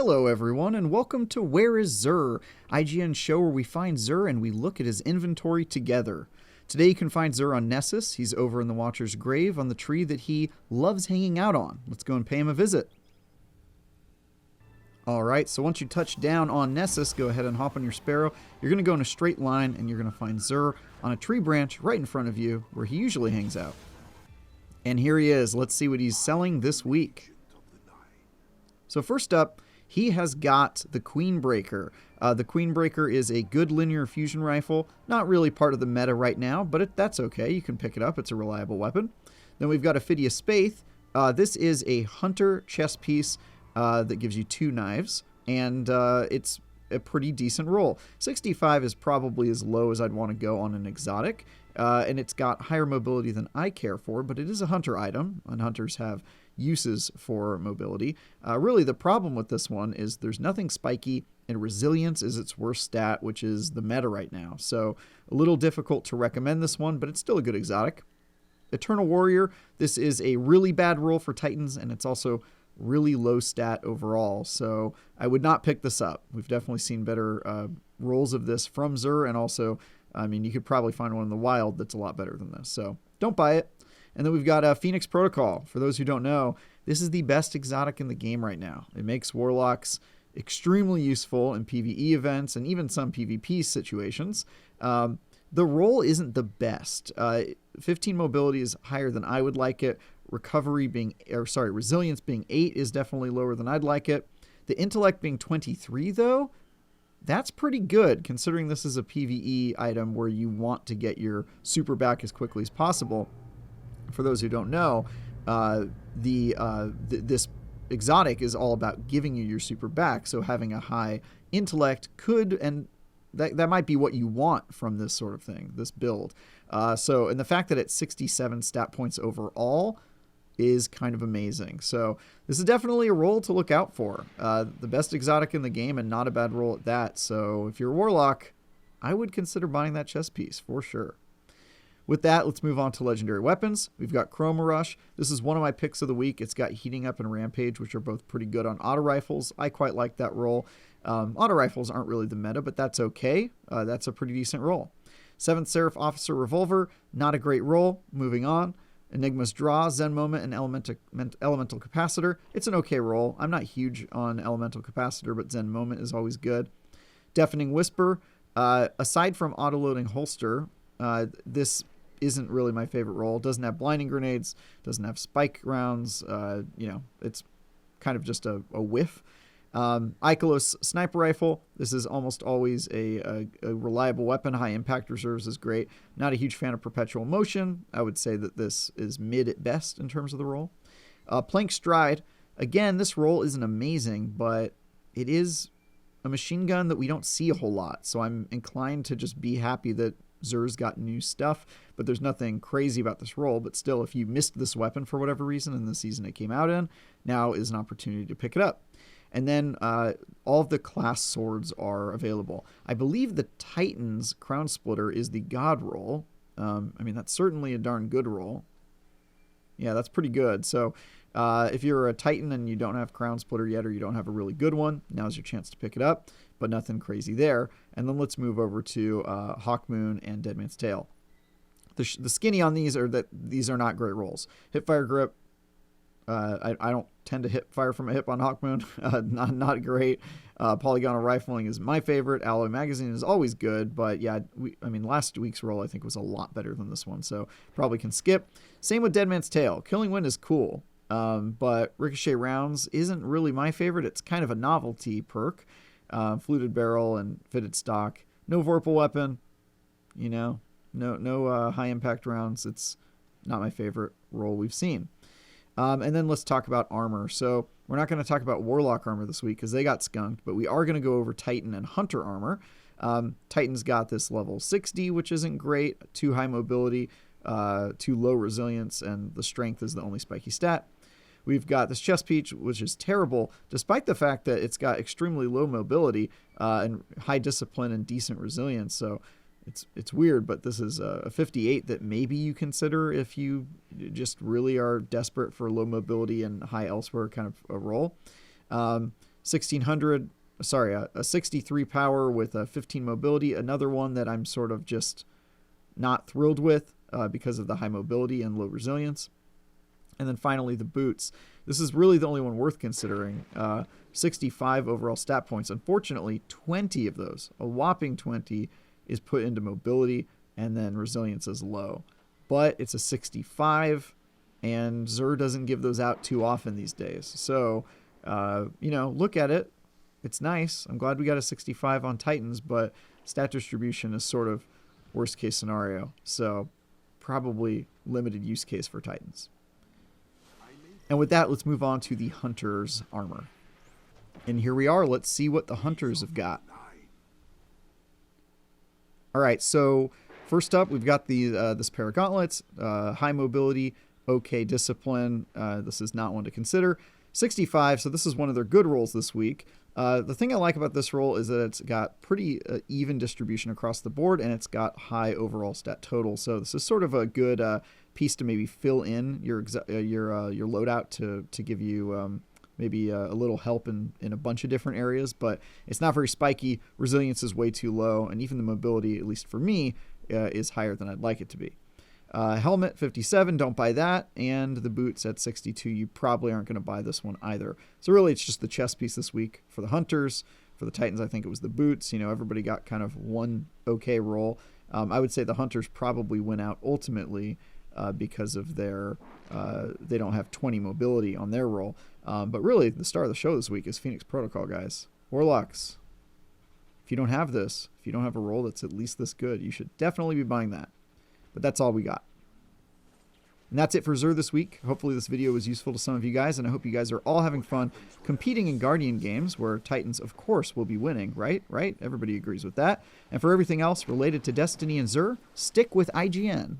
Hello everyone, and welcome to Where is Xur, IGN's show where we find Xur and we look at his inventory together. Today you can find Xur on Nessus. He's over in the Watcher's grave on the tree that he loves hanging out on. Let's go and pay him a visit. Alright, so once you touch down on Nessus, go ahead and hop on your sparrow. You're going to go in a straight line and you're going to find Xur on a tree branch right in front of you where he usually hangs out. And here he is. Let's see what he's selling this week. So first up, he has got the Queenbreaker. The Queenbreaker is a good linear fusion rifle. Not really part of the meta right now, but that's okay. You can pick it up. It's a reliable weapon. Then we've got Ophidia Spathe. This is a hunter chest piece that gives you 2 knives, and it's a pretty decent roll. 65 is probably as low as I'd want to go on an exotic, and it's got higher mobility than I care for, but it is a hunter item, and hunters have uses for mobility. Really, the problem with this one is there's nothing spiky, and resilience is its worst stat, which is the meta right now. So a little difficult to recommend this one, but it's still a good exotic. Eternal Warrior, this is a really bad roll for Titans, and it's also really low stat overall, so I would not pick this up. We've definitely seen better rolls of this from Xur, and also, I mean, you could probably find one in the wild that's a lot better than this, so don't buy it. And then we've got Phoenix Protocol. For those who don't know, this is the best exotic in the game right now. It makes Warlocks extremely useful in PvE events and even some PvP situations. The roll isn't the best. 15 mobility is higher than I would like it. Resilience being 8 is definitely lower than I'd like it. The intellect being 23, though, that's pretty good considering this is a PvE item where you want to get your super back as quickly as possible. For those who don't know, this exotic is all about giving you your super back, so having a high intellect could, and that might be what you want from this sort of thing, this build. And the fact that it's 67 stat points overall is kind of amazing. So this is definitely a roll to look out for. The best exotic in the game and not a bad roll at that. So if you're a Warlock, I would consider buying that chest piece for sure. With that, let's move on to legendary weapons. We've got Chroma Rush. This is one of my picks of the week. It's got Heating Up and Rampage, which are both pretty good on auto rifles. I quite like that roll. Auto rifles aren't really the meta, but that's okay. That's a pretty decent roll. 7th Seraph Officer Revolver, not a great roll. Moving on. Enigma's Draw, Zen Moment, and Elemental Capacitor. It's an okay roll. I'm not huge on Elemental Capacitor, but Zen Moment is always good. Deafening Whisper. Aside from auto-loading holster, this isn't really my favorite roll. It doesn't have blinding grenades, doesn't have spike rounds. It's kind of just a whiff. Ikelos Sniper Rifle. This is almost always a reliable weapon. High impact reserves is great. Not a huge fan of Perpetual Motion. I would say that this is mid at best in terms of the roll. Plank Stride. Again, this roll isn't amazing, but it is a machine gun that we don't see a whole lot. So I'm inclined to just be happy that Xur's got new stuff, but there's nothing crazy about this roll. But still, if you missed this weapon for whatever reason in the season it came out in, now is an opportunity to pick it up. And then all of the class swords are available. I believe the Titan's Crown Splitter is the God roll. That's certainly a darn good roll. Yeah, that's pretty good. So if you're a Titan and you don't have Crown Splitter yet, or you don't have a really good one, now's your chance to pick it up, but nothing crazy there. And then let's move over to Hawkmoon and Deadman's Tail. The skinny on these are that these are not great rolls. Hipfire Grip, I don't tend to hip fire from a hip on Hawkmoon. Not great. Polygonal Rifling is my favorite. Alloy Magazine is always good, but yeah, last week's roll I think was a lot better than this one, so probably can skip. Same with Deadman's Tail. Killing Wind is cool, but Ricochet Rounds isn't really my favorite. It's kind of a novelty perk. Fluted Barrel and Fitted Stock. No Vorpal Weapon. No high impact rounds. It's not my favorite roll we've seen. And then let's talk about armor. So we're not going to talk about Warlock armor this week because they got skunked, but we are going to go over Titan and Hunter armor. Titan's got this level 60, which isn't great. Too high mobility, too low resilience, and the strength is the only spiky stat. We've got this chest piece, which is terrible, despite the fact that it's got extremely low mobility and high discipline and decent resilience. So it's weird, but this is a 58 that maybe you consider if you just really are desperate for low mobility and high elsewhere kind of a roll. 1600, sorry, a 63 power with a 15 mobility. Another one that I'm sort of just not thrilled with because of the high mobility and low resilience. And then finally, the boots. This is really the only one worth considering. 65 overall stat points. Unfortunately, 20 of those, a whopping 20, is put into mobility, and then resilience is low. But it's a 65, and Xur doesn't give those out too often these days. So, look at it. It's nice. I'm glad we got a 65 on Titans, but stat distribution is sort of worst case scenario. So, probably limited use case for Titans. And with that, let's move on to the Hunter's armor. And here we are. Let's see what the Hunters have got. All right, so first up, we've got this pair of gauntlets, high mobility, okay discipline. This is not one to consider. 65, so this is one of their good rolls this week. The thing I like about this roll is that it's got pretty even distribution across the board, and it's got high overall stat total. So this is sort of a good piece to maybe fill in your loadout to give you maybe a little help in a bunch of different areas. But it's not very spiky. Resilience is way too low, and even the mobility, at least for me, is higher than I'd like it to be. Helmet 57, don't buy that, and the boots at 62, you probably aren't going to buy this one either. So really it's just the chess piece this week for the Hunters. For the Titans, I think it was the boots. Everybody got kind of one okay roll. I would say the Hunters probably win out ultimately because of their they don't have 20 mobility on their roll. But really the star of the show this week is Phoenix Protocol, guys. Warlocks. If you don't have this, if you don't have a roll that's at least this good, you should definitely be buying that. But that's all we got. And that's it for Xur this week. Hopefully this video was useful to some of you guys, and I hope you guys are all having fun competing in Guardian games where Titans, of course, will be winning, right? Right? Everybody agrees with that. And for everything else related to Destiny and Xur, stick with IGN.